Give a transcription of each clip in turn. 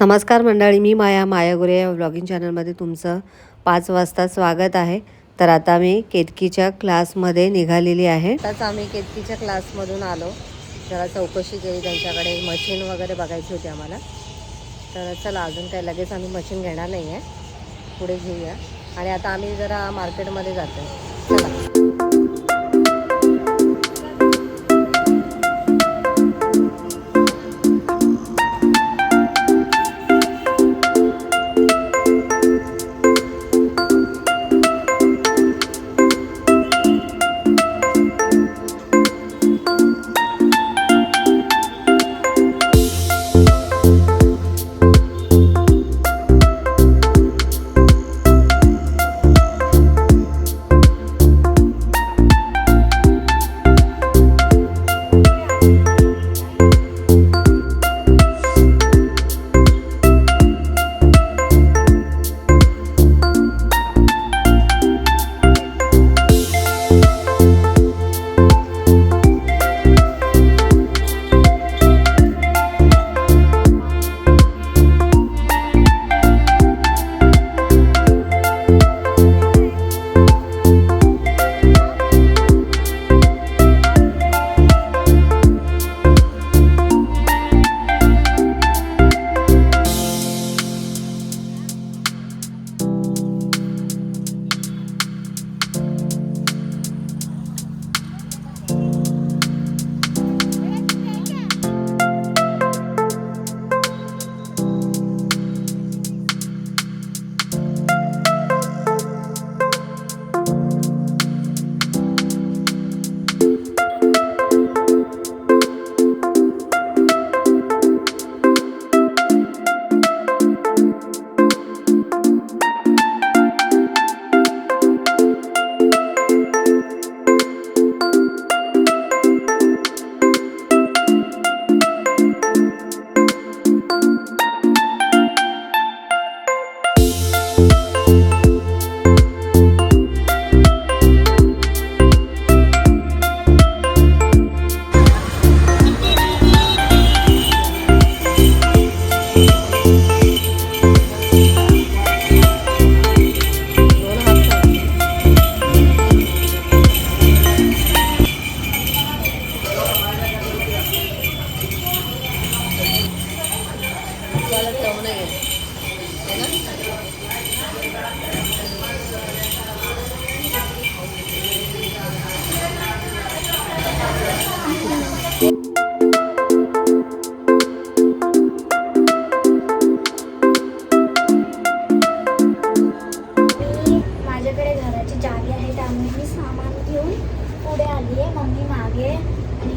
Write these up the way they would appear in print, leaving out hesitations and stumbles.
नमस्कार मंडळी, मी माया गुरे या व्लॉगिंग चॅनलमध्ये तुमचं 5 वाजता स्वागत आहे। तर आता मी केतकीच्या क्लासमध्ये निघालेली आहे। आताच आम्ही केतकीच्या क्लासमधून आलो, जरा चौकशी केली, त्यांच्याकडे मशीन वगैरे बघायची होती आम्हाला। तर चला, अजून काही लगेच आम्ही मशीन घेणार नाही आहे, पुढे घेऊया। आणि आता आम्ही जरा मार्केटमध्ये जातो, चला। माझ्याकडे घराची चावी आहे, त्यामुळे मी सामान घेऊन पुढे आली आहे, मम्मी मागे, आणि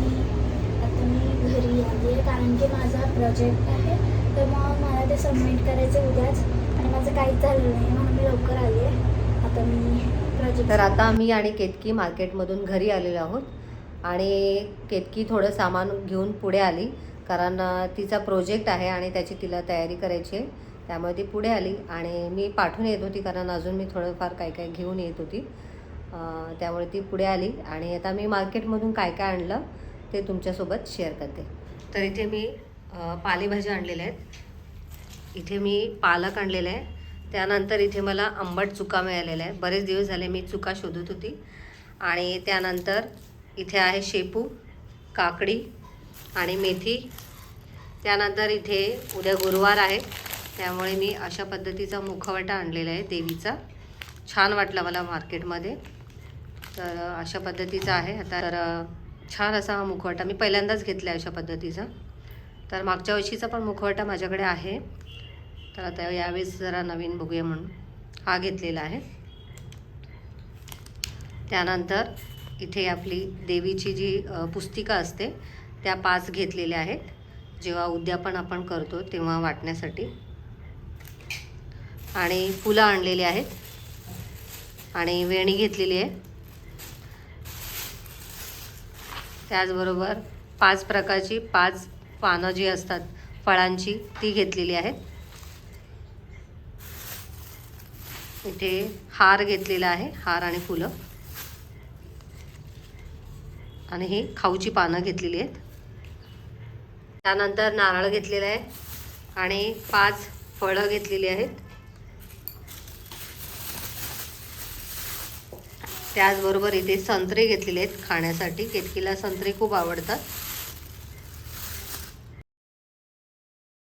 आता मी घरी आली आहे कारण की माझा प्रोजेक्ट आहे। तर मग मला ते सबमिट करायचं उद्याच, आणि माझं काहीच झालं नाही म्हणून मी लवकर आली आहे। आता मी प्रोजेक्ट तर आता मी आणि केतकी मार्केटमधून घरी आलेलो आहोत, आणि केतकी थोडं सामान घेऊन पुढे आली कारण तिचा प्रोजेक्ट आहे आणि त्याची तिला तयारी करायची आहे, त्यामुळे ती पुढे आली। आणि मी पाठवून येत होती कारण अजून मी थोडंफार काय काय घेऊन येत होती, त्यामुळे ती पुढे आली। आणि आता मी मार्केटमधून काय काय आणलं ते तुमच्यासोबत शेअर करते। तर इथे मी पालेभाज्या आणलेल्या आहेत, इथे मी पालक आणलेला आहे, त्यानंतर इथे मला आंबट चुका मिळालेला आहे, बरेच दिवस झाले मी चुका शोधत होती। आणि त्यानंतर इथे आहे शेपू, काकडी आणि मेथी। त्यानंतर इथे उद्या गुरुवार आहे, त्यामुळे मी अशा पद्धतीचा मुखवटा आणलेला आहे देवीचा, छान वाटला मला मार्केटमध्ये। तर अशा पद्धतीचा आहे आता, तर छान असा हा मुखवटा मी पहिल्यांदाच घेतला आहे अशा पद्धतीचा। तर मागच्या वर्षीचा पण मुखवटा माझ्याकडे आहे, तर आता यावेळेस जरा नवीन बघूया म्हणून हा घेतलेला आहे। त्यानंतर इथे आपली देवीची जी पुस्तिका असते त्या 5 घेतलेल्या आहेत, जेव्हा उद्यापन आपण करतो तेव्हा वाटण्यासाठी। आणि फुलं आणलेली आहेत, आणि वेणी घेतलेली आहे, त्याचबरोबर 5 प्रकारची 5 पानं जी असतात फळांची ती घेतलेली आहेत। इथे हार घेतलेला आहे, हार आणि फुलं, आणि ही खाऊची पानं घेतलेली आहेत। त्यानंतर नारळ घेतलेला आहे, आणि 5 फळं घेतलेली आहेत. त्याचबरोबर इथे संत्रे घेतलेले आहेत खाण्यासाठी. केतकीला संत्रे खूप आवडतात.